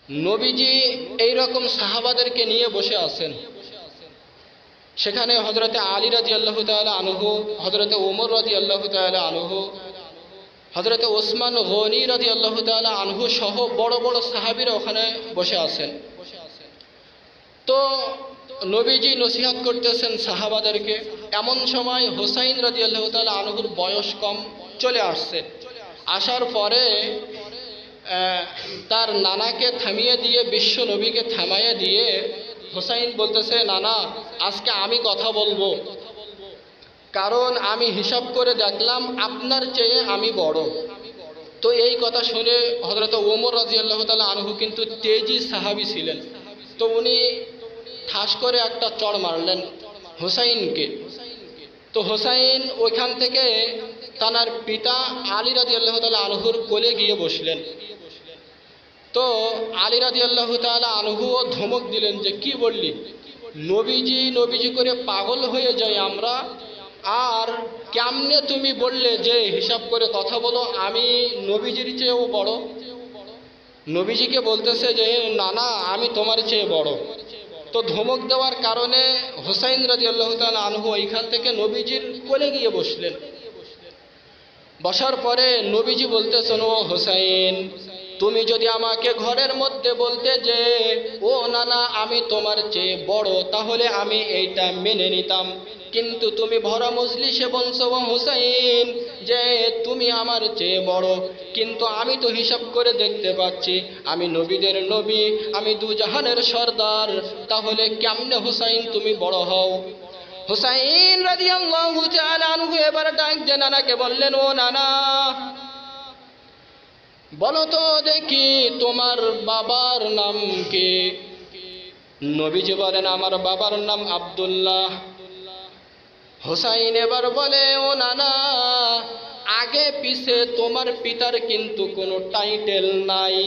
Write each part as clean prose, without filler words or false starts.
নবীজি এইরকম সাহাবাদেরকে নিয়ে বসে আছেন। সেখানে হযরতে আলী রাদিয়াল্লাহু তাআলা আনহু, হযরতে ওমর রাদিয়াল্লাহু তাআলা আনহু, হযরতে ওসমান গনি রাদিয়াল্লাহু তাআলা আনহু সহ বড় বড় সাহাবীরা ওখানে বসে আছেন। তো নবীজি নসিহত করতেছেন সাহাবাদেরকে। এমন সময় হুসাইন রাদিয়াল্লাহু তাআলা আনহুর বয়স কম চলে আসছে। আসার পরে তার নানাকে থামিয়ে দিয়ে, বিশ্ব নবীকে থামাইয়ে দিয়ে হুসাইন বলতেছে, নানা আজকে আমি কথা বলবো, কারণ আমি হিসাব করে দেখলাম আপনার চেয়ে আমি বড়। তো এই কথা শুনে হযরত ওমর রাদিয়াল্লাহু তাআলা আনহু কিন্তু তেজি সাহাবী ছিলেন। তো উনি ঠাস করে একটা চড় মারলেন হুসাইনকে। তো হুসাইন ওইখান থেকে তার পিতা আলী রাদিয়াল্লাহু তাআলা আনহুর কোলে গিয়ে বসলেন। তো আলী রাদিয়াল্লাহু তাআলা আনহুও ধমক দিলেন যে কি বললি, নবীজি নবীজি করে পাগল হয়ে যাই আমরা, আর কেমনে তুমি বললে যে হিসাব করে কথা বলো, আমি নবীজির চেয়েও বড়। নবীজিকে বলতেছে যে নানা আমি তোমার চেয়ে বড়। তো ধমক দেওয়ার কারণে হুসাইন রাদিয়াল্লাহু তাআলা আনহু ওইখান থেকে নবীজির কোলে গিয়ে বসলেন। বসার পরে নবীজি বলতেছেন, ও হুসাইন, তুমি যদি আমাকে ঘরের মধ্যে বলতে যে ও নানা আমি তোমার চেয়ে বড়, তাহলে আমি এইটা মেনে নিতাম। কিন্তু তুমি ভরা মজলিসে বলছো ও হুসাইন যে তুমি আমার চেয়ে বড়, কিন্তু আমি তো হিসাব করে দেখতে পাচ্ছি আমি নবীদের নবী, আমি দুজাহানের সর্দার, তাহলে কেমনে হুসাইন তুমি বড় হও? হুসাইন রাদিয়াল্লাহু তাআলা আনহু এবার ডাক দিয়ে নানাকে বললেন, ও নানা বলো তো দেখি তোমার বাবার নাম কি? নবীজি বলেন, আমার বাবার নাম আব্দুল্লাহ। হুসাইন এবার বলে, ও নানা আগে পিছে তোমার পিতার কিন্তু কোনো টাইটেল নাই,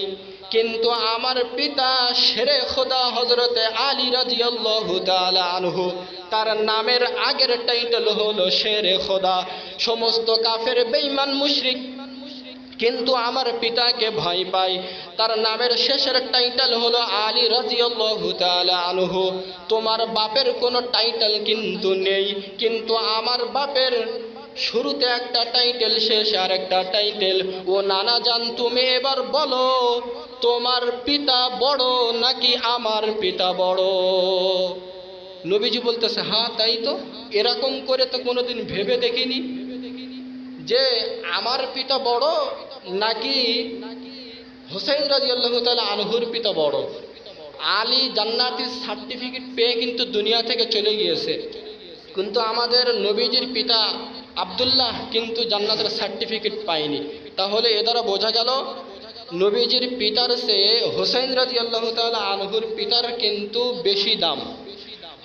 কিন্তু আমার পিতা শেরে খোদা হযরতে আলী রাদিয়াল্লাহু তাআলা আনহু, তার নামের আগের টাইটেল হলো শেরে খোদা। সমস্ত কাফের বেঈমান মুশরিক কিন্তু আমার পিতাকে ভয় পায়, তার নামের শেষের টাইটেল হলো আলী রাদিয়াল্লাহু তাআলা আনহু। তোমার বাপের কোনো টাইটেল কিন্তু নেই, কিন্তু আমার বাপের শুরুতে একটা টাইটেল, শেষে আরেকটা টাইটেল। ও নানা জান তুমি এবার বলো তোমার পিতা বড় নাকি আমার পিতা বড়? নবীজি বলতেছে, হ্যাঁ তাই তো, এরকম করে তো কোনোদিন ভেবে দেখিনি যে আমার পিতা বড় নাকি হুসাইন রাদিয়াল্লাহু তাআলা আনহুর পিতা বড়। আলী জান্নাতের সার্টিফিকেট পেয়ে কিন্তু দুনিয়া থেকে চলে গিয়েছে, কিন্তু আমাদের নবীজির পিতা আব্দুল্লাহ কিন্তু জান্নাতের সার্টিফিকেট পায়নি। তাহলে এ দ্বারা বোঝা গেল নবীজির পিতার চেয়ে হুসাইন রাদিয়াল্লাহু তাআলা আনহুর পিতার কিন্তু বেশি দাম।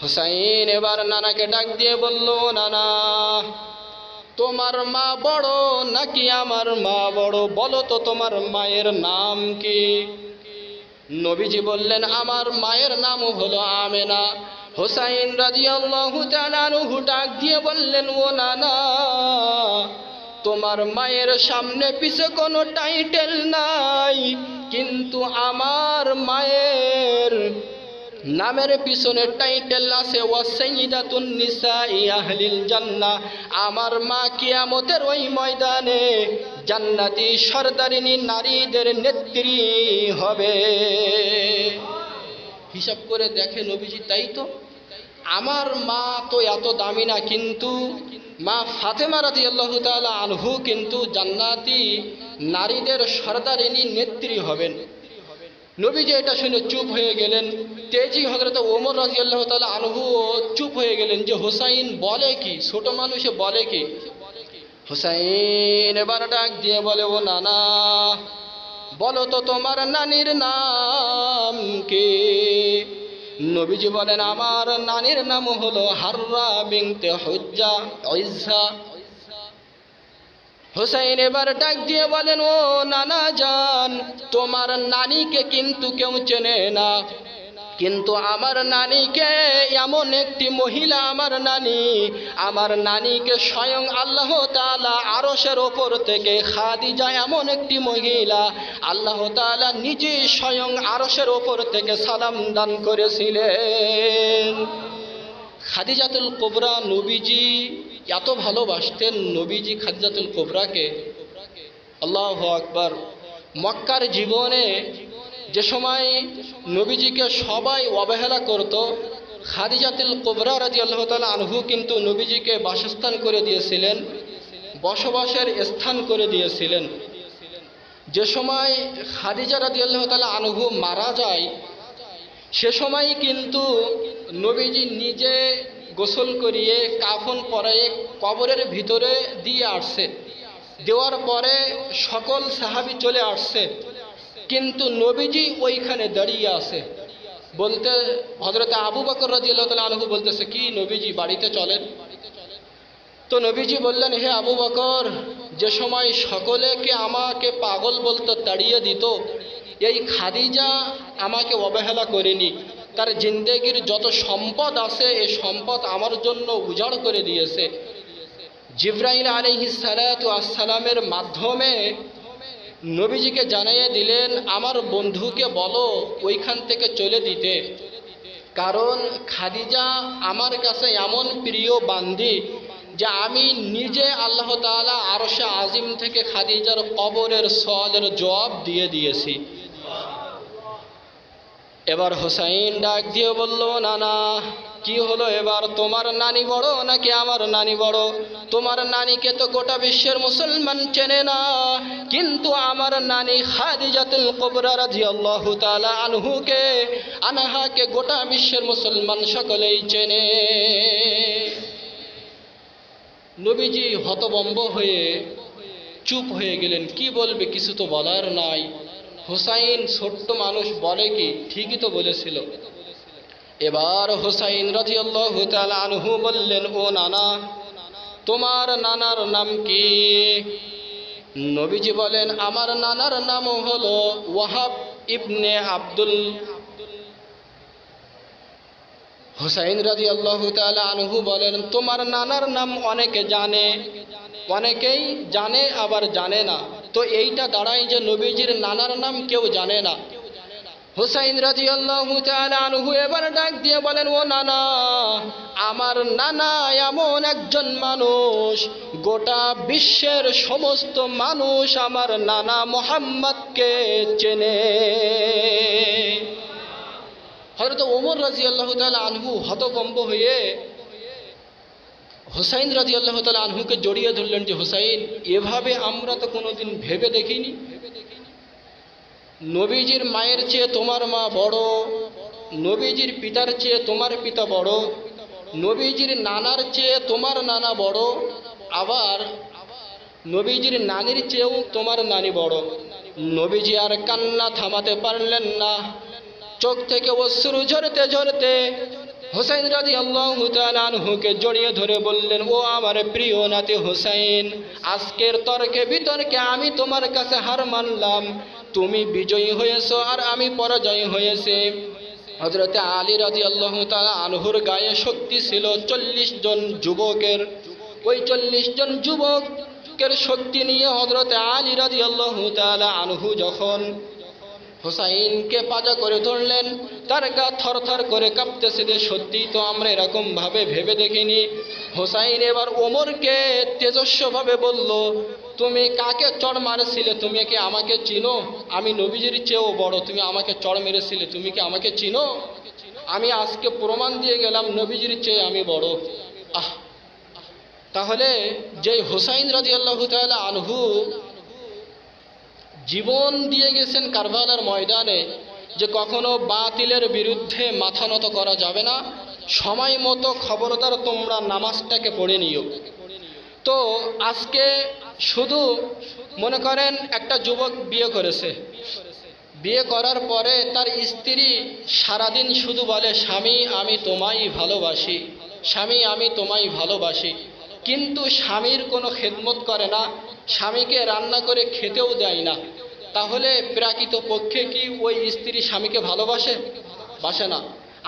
হুসাইন এবার নানাকে ডাক দিয়ে বলল, নানা তোমার মা বড় নাকি আমার মা বড়? বলো তো তোমার মায়ের নাম কি? নবীজি বললেন, আমার মায়ের নাম হলো আমেনা। হুসাইন রাদিয়াল্লাহু তাআলা আনহু ডাক দিয়ে বললেন, ও নানা তোমার মায়ের সামনে পিছে কোনো টাইটেল নাই, কিন্তু আমার মায়ের নামের পিছনে টাইটেল আছে ওয়াসাইয়্যিদাতুন নিসাই আহলিল জান্নাহ। আমার মা কিয়ামতের ওই ময়দানে জান্নাতি সরদারিনী নারীদের নেত্রী হবে। হিসাব করে দেখে নবীজি, তাই তো, আমার মা তো এত দামি না, কিন্তু মা ফাতেমা রাদিয়াল্লাহু তাআলা আনহু কিন্তু জান্নাতি নারীদের সরদারিনী নেত্রী হবেন। নবীজি এটা শুনে চুপ হয়ে গেলেন। তেজি হযরত ওমর রাদিয়াল্লাহু তাআলা আনহু চুপ হয়ে গেলেন যে হুসাইন বলে কি, ছোট মানুষে বলে কি। হুসাইন এবার ডাক দিয়ে বলে, ও নানা বলো তো তোমার নানির নাম কি? নবীজি বলেন, আমার নানির নাম হলো হাররা বিনতে হুজ্জা ইজ্জা। হুসাইন এবার ডাক দিয়ে বলেন, ও নানা জান তোমার নানিকে কিন্তু কেউ চেনে না, কিন্তু আমার নানিকে এমন একটি মহিলা, আমার নানিকে স্বয়ং আল্লাহ তাআলা আরশের ওপর থেকে খাদিজা এমন একটি মহিলা, আল্লাহ তাআলা নিজে স্বয়ং আরশের ওপর থেকে সালাম দান করেছিলেন। খাদিজাতুল কুবরা নবীজি এত ভালোবাসতেন, নবীজি খাদিজাতুল কুবরাকে। আল্লাহু আকবার। মক্কার জীবনে যে সময় নবীজিকে সবাই অবহেলা করত, খাদিজাতুল কুবরা রাদিয়াল্লাহু তাআলা আনহু কিন্তু নবীজিকে বাসস্থান করে দিয়েছিলেন, বসবাসের স্থান করে দিয়েছিলেন। যে সময় খাদিজা রাদিয়াল্লাহু তাআলা আনহু মারা যায়, সে সময় কিন্তু নবীজি নিজে গোসল করিয়ে কাফন পরায়ে কবরের ভিতরে দিয়ে আসছে। দেওয়ার পরে সকল সাহাবী চলে আসছে, কিন্তু নবীজি ওইখানে দাঁড়িয়ে আছে। বলতে হযরত আবু বকর রাদিয়াল্লাহু তাআলা আনহু বলতেছে, কি নবীজি বাড়িতে চলেন? তো নবীজি বললেন, হে আবু বকর, যে সময় সকলেকে আমাকে পাগল বলতো, তাড়িয়ে দিত, এই খাদিজা আমাকে অবহেলা করেনি। তার জিন্দেগির যত সম্পদ আছে এই সম্পদ আমার জন্য উজাড় করে দিয়েছে। জিবরাইল আলাইহিস সালাতু ওয়াস সালামের মাধ্যমে নবীজিকে জানিয়ে দিলেন, আমার বন্ধুকে বলো ওইখান থেকে চলে দিতে, কারণ খাদিজা আমার কাছে এমন প্রিয় বান্দি যে আমি নিজে আল্লাহ তাআলা আরশে আজিম থেকে খাদিজার কবরের সওয়ালের জবাব দিয়ে দিয়েছি। এবার হোসাইন ডাক দিয়ে বলল, নানা কি হলো এবার? তোমার নানি বড় নাকি আমার নানি বড়? তোমার নানিকে তো গোটা বিশ্বের মুসলমান চেনে না, কিন্তু আমার নানি খাদিজাতুল কুবরা রাদিয়াল্লাহু তাআলা আনহাকে গোটা বিশ্বের মুসলমান সকলেই চেনে। নবীজি হতভম্ব হয়ে চুপ হয়ে গেলেন। কি বলবে, কিছু তো বলার নাই। হোসাইন ছোট্ট মানুষ, বলে কি? ঠিকই তো বলেছিল। এবার হোসাইন রাদিয়াল্লাহু তাআলা আনহু বললেন, ও নানা, তোমার নানার নাম কি? নবীজি বলেন, আমার নানার নাম হলো ওয়াহাব ইবনে আব্দুল। হোসাইন রাদিয়াল্লাহু তাআলা আনহু বলেন, তোমার নানার নাম অনেকে জানে, অনেকেই জানে আবার জানে না। তো এইটা দাঁড়ায় যে নবীজির নানার নাম কেউ জানে না। হোসাইন রাদিয়াল্লাহু তাআলা আনহু এবার ডাক দিয়ে বলেন, ও নানা, আমার নানা এমন একজন মানুষ, গোটা বিশ্বের সমস্ত মানুষ আমার নানা মুহাম্মদকে চেনে। হযরত ওমর রাদিয়াল্লাহু তাআলা আনহু হতভম্ব হয়ে হোসাইন রাদিয়াল্লাহু তাআলা আনহুকে জড়িয়ে ধরলেন যে, হোসাইন, এভাবে আমরা তো কোনোদিন ভেবে দেখিনি। নবীজির মায়ের চেয়ে তোমার মা বড়, নবীজির পিতার চেয়ে তোমার পিতা বড়, নবীজির নানার চেয়ে তোমার নানা বড়, আবার নবীজির নানির চেয়েও তোমার নানি বড়। নবীজি আর কান্না থামাতে পারলেন না। চোখ থেকে অশ্রু ঝরতে ঝরতে হোসাইন রাদিয়াল্লাহু তাআলা আনহুকে জড়িয়ে ধরে বললেন, ও আমার প্রিয় নাতি হোসাইন, আজকের তর্কে বিতর্কে আমি তোমার কাছে হার মানলাম। তুমি বিজয়ী হয়েছো আর আমি পরাজয় হয়েছি। হযরত আলী রাদিয়াল্লাহু তাআলা আনহুর গায়ে শক্তি ছিল 40 জন যুবকের। ওই 40 জন যুবকের শক্তি নিয়ে হযরত আলী রাদিয়াল্লাহু তাআলা আনহু যখন হোসাইনকে পাজা করে ধরলেন, তার গা থরথর করে কাঁপতেছে যে সত্যিই তো আমরা এরকম ভাবে ভেবে দেখিনি। হোসাইন এবার ওমরকে তেজস্বভাবে বলল, তুমি কাকে চড় মারেছিলে? তুমি কি আমাকে চিনো? আমি নবীজির চেয়েও বড়, তুমি আমাকে চড় মেরেছিলে, তুমি কি আমাকে চিনো? আমি আজকে প্রমাণ দিয়ে গেলাম নবীজির চেয়ে আমি বড়। তাহলে যে হোসাইন রাদিয়াল্লাহু তাআলা আনহু জীবন দিয়ে গেছেন কারবালার ময়দানে, যে কখনো বাতিলের বিরুদ্ধে মাথা নত করা যাবে না, সময় মতো খবরদার তোমরা নামাজটাকে পড়ে নিও। তো আজকে শুধু মনে করেন একটা যুবক বিয়ে করেছে, বিয়ে করার পরে তার স্ত্রী সারাদিন শুধু বলে, স্বামী আমি তোমায় ভালোবাসি, স্বামী আমি তোমায় ভালোবাসি, কিন্তু স্বামীর কোনো খেদমত করে না, স্বামীকে রান্না করে খেতেও দেয় না। তাহলে প্রকৃত পক্ষে কি ওই স্ত্রী স্বামীকে ভালোবাসে? বাসে না।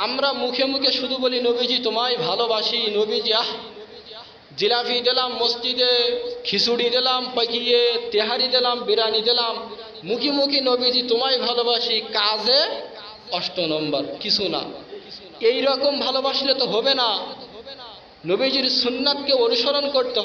আমরা মুখে মুখে শুধু বলি নবীজি তোমায় ভালোবাসি, নবীজি জিলাপি দিলাম মসজিদে, খিচুড়ি দিলাম পাকিয়ে, তেহারি দিলাম, বিরিয়ানি দিলাম, মুখে মুখে নবীজি তোমায় ভালোবাসি, কাজে 8 নম্বর কিছু না। এই রকম ভালোবাসলে তো হবে না। নবীজির সুন্নাতকে অনুসরণ করতে